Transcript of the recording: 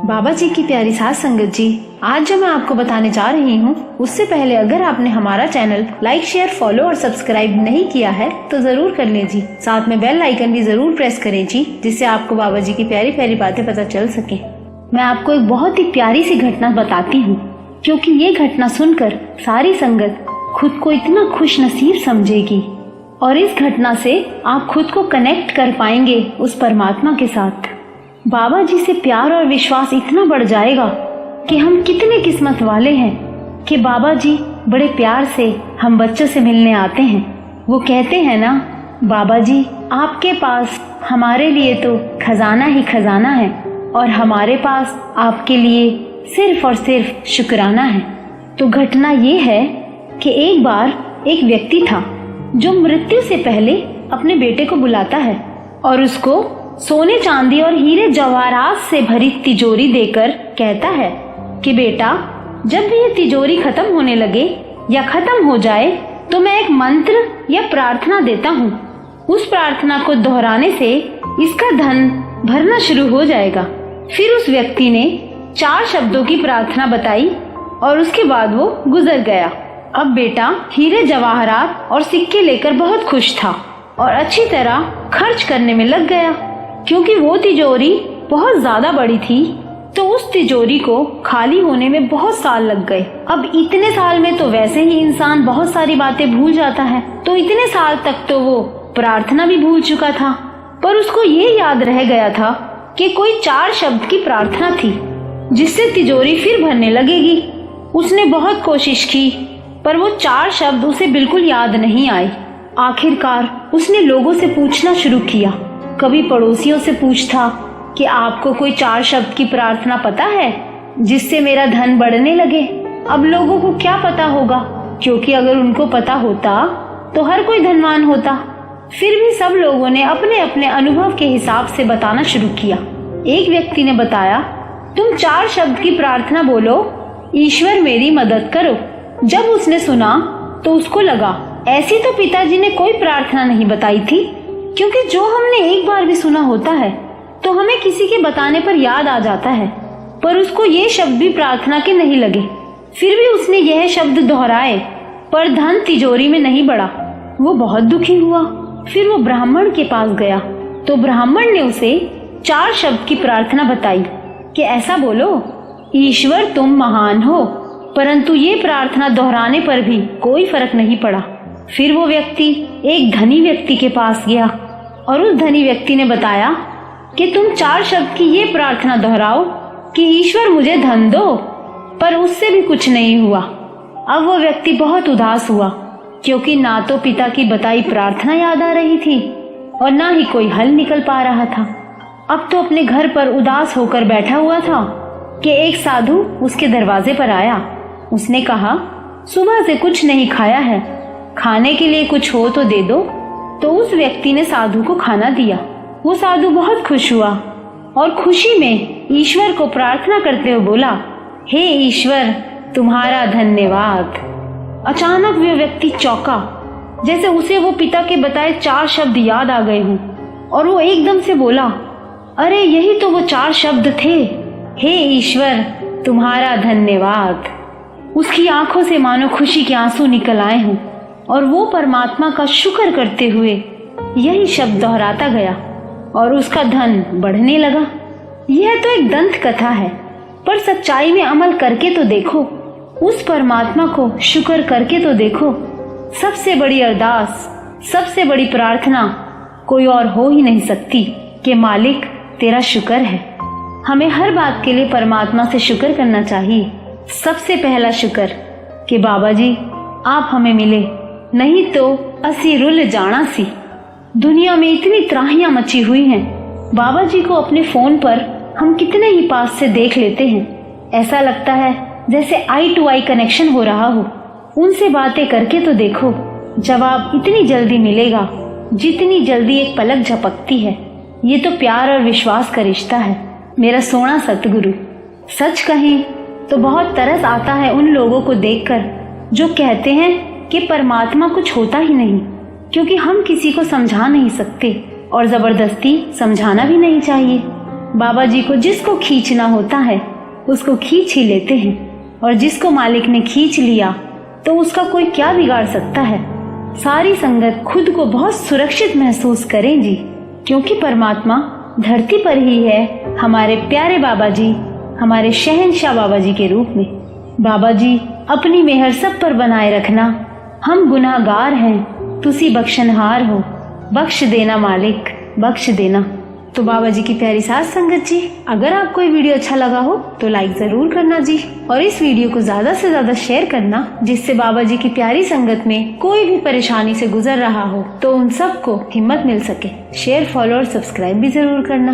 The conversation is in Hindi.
बाबा जी की प्यारी साथ संगत जी, आज जो मैं आपको बताने जा रही हूँ उससे पहले अगर आपने हमारा चैनल लाइक, शेयर, फॉलो और सब्सक्राइब नहीं किया है तो जरूर कर लें जी। साथ में बेल आइकन भी जरूर प्रेस करें जी, जिससे आपको बाबा जी की प्यारी प्यारी बातें पता चल सके। मैं आपको एक बहुत ही प्यारी सी घटना बताती हूँ, क्योंकि ये घटना सुनकर सारी संगत खुद को इतना खुश नसीब समझेगी और इस घटना से आप खुद को कनेक्ट कर पाएंगे उस परमात्मा के साथ। बाबा जी से प्यार और विश्वास इतना बढ़ जाएगा कि हम कितने किस्मत वाले हैं कि बाबा जी बड़े प्यार से हम बच्चों से मिलने आते हैं। वो कहते हैं ना, बाबा जी आपके पास हमारे लिए तो खजाना ही खजाना है और हमारे पास आपके लिए सिर्फ और सिर्फ शुक्राना है। तो घटना ये है कि एक बार एक व्यक्ति था जो मृत्यु से पहले अपने बेटे को बुलाता है और उसको सोने चांदी और हीरे जवाहरात से भरी तिजोरी देकर कहता है कि बेटा, जब भी ये तिजोरी खत्म होने लगे या खत्म हो जाए तो मैं एक मंत्र या प्रार्थना देता हूँ। उस प्रार्थना को दोहराने से इसका धन भरना शुरू हो जाएगा। फिर उस व्यक्ति ने 4 शब्दों की प्रार्थना बताई और उसके बाद वो गुजर गया। अब बेटा हीरे जवाहरात और सिक्के लेकर बहुत खुश था और अच्छी तरह खर्च करने में लग गया, क्योंकि वो तिजोरी बहुत ज्यादा बड़ी थी। तो उस तिजोरी को खाली होने में बहुत साल लग गए। अब इतने साल में तो वैसे ही इंसान बहुत सारी बातें भूल जाता है, तो इतने साल तक तो वो प्रार्थना भी भूल चुका था। पर उसको ये याद रह गया था कि कोई 4 शब्द की प्रार्थना थी जिससे तिजोरी फिर भरने लगेगी। उसने बहुत कोशिश की पर वो 4 शब्द उसे बिल्कुल याद नहीं आए। आखिरकार उसने लोगों से पूछना शुरू किया। कभी पड़ोसियों से पूछता कि आपको कोई 4 शब्द की प्रार्थना पता है जिससे मेरा धन बढ़ने लगे। अब लोगों को क्या पता होगा, क्योंकि अगर उनको पता होता तो हर कोई धनवान होता। फिर भी सब लोगों ने अपने अपने अनुभव के हिसाब से बताना शुरू किया। एक व्यक्ति ने बताया, तुम 4 शब्द की प्रार्थना बोलो, ईश्वर मेरी मदद करो। जब उसने सुना तो उसको लगा ऐसी तो पिताजी ने कोई प्रार्थना नहीं बताई थी, क्योंकि जो हमने एक बार भी सुना होता है तो हमें किसी के बताने पर याद आ जाता है। पर उसको ये शब्द भी प्रार्थना के नहीं लगे। फिर भी उसने यह शब्द दोहराए पर धन तिजोरी में नहीं बढ़ा। वो बहुत दुखी हुआ। फिर वो ब्राह्मण के पास गया तो ब्राह्मण ने उसे 4 शब्द की प्रार्थना बताई कि ऐसा बोलो, ईश्वर तुम महान हो। परंतु ये प्रार्थना दोहराने पर भी कोई फर्क नहीं पड़ा। फिर वो व्यक्ति एक धनी व्यक्ति के पास गया और उस धनी व्यक्ति ने बताया कि तुम 4 शब्द की ये प्रार्थना दोहराओ कि ईश्वर मुझे धन दो। पर उससे भी कुछ नहीं हुआ। अब वो व्यक्ति बहुत उदास हुआ, क्योंकि ना तो पिता की बताई प्रार्थना याद आ रही थी और ना ही कोई हल निकल पा रहा था। अब तो अपने घर पर उदास होकर बैठा हुआ था कि एक साधु उसके दरवाजे पर आया। उसने कहा, सुबह से कुछ नहीं खाया है, खाने के लिए कुछ हो तो दे दो। तो उस व्यक्ति ने साधु को खाना दिया। वो साधु बहुत खुश हुआ और खुशी में ईश्वर को प्रार्थना करते हुए बोला, हे ईश्वर तुम्हारा धन्यवाद। अचानक वो व्यक्ति चौंका, जैसे उसे वो पिता के बताए 4 शब्द याद आ गए हों, और वो एकदम से बोला, अरे यही तो वो 4 शब्द थे, हे ईश्वर तुम्हारा धन्यवाद। उसकी आंखों से मानो खुशी के आंसू निकल आए हों और वो परमात्मा का शुक्र करते हुए यही शब्द दोहराता गया और उसका धन बढ़ने लगा। यह तो एक दंत कथा है, पर सच्चाई में अमल करके तो देखो, उस परमात्मा को शुक्र करके तो देखो। सबसे बड़ी अरदास, सबसे बड़ी प्रार्थना कोई और हो ही नहीं सकती कि मालिक तेरा शुक्र है। हमें हर बात के लिए परमात्मा से शुक्र करना चाहिए। सबसे पहला शुक्र कि बाबा जी आप हमें मिले, नहीं तो असी रुल जाना सी। दुनिया में इतनी त्राहियां मची हुई हैं। बाबा जी को अपने फोन पर हम कितने ही पास से देख लेते हैं। ऐसा लगता है जैसे आई टू आई कनेक्शन हो रहा हो। उनसे बातें करके तो देखो, जवाब इतनी जल्दी मिलेगा जितनी जल्दी एक पलक झपकती है। ये तो प्यार और विश्वास का रिश्ता है। मेरा सोना सतगुरु, सच कहें तो बहुत तरस आता है उन लोगों को देखकर जो कहते हैं कि परमात्मा कुछ होता ही नहीं, क्योंकि हम किसी को समझा नहीं सकते और जबरदस्ती समझाना भी नहीं चाहिए। बाबा जी को जिसको खींचना होता है उसको खींच ही लेते हैं, और जिसको मालिक ने खींच लिया तो उसका कोई क्या बिगाड़ सकता है। सारी संगत खुद को बहुत सुरक्षित महसूस करें जी, क्योंकि परमात्मा धरती पर ही है हमारे प्यारे बाबा जी, हमारे शहंशाह बाबा जी के रूप में। बाबा जी अपनी मेहर सब पर बनाए रखना। हम गुनाहगार हैं, तुसी बख्शनहार हो, बख्श देना मालिक, बख्श देना। तो बाबा जी की प्यारी साथ संगत जी, अगर आपको ये वीडियो अच्छा लगा हो तो लाइक जरूर करना जी, और इस वीडियो को ज्यादा से ज्यादा शेयर करना, जिससे बाबा जी की प्यारी संगत में कोई भी परेशानी से गुजर रहा हो तो उन सबको हिम्मत मिल सके। शेयर, फॉलो और सब्सक्राइब भी जरूर करना।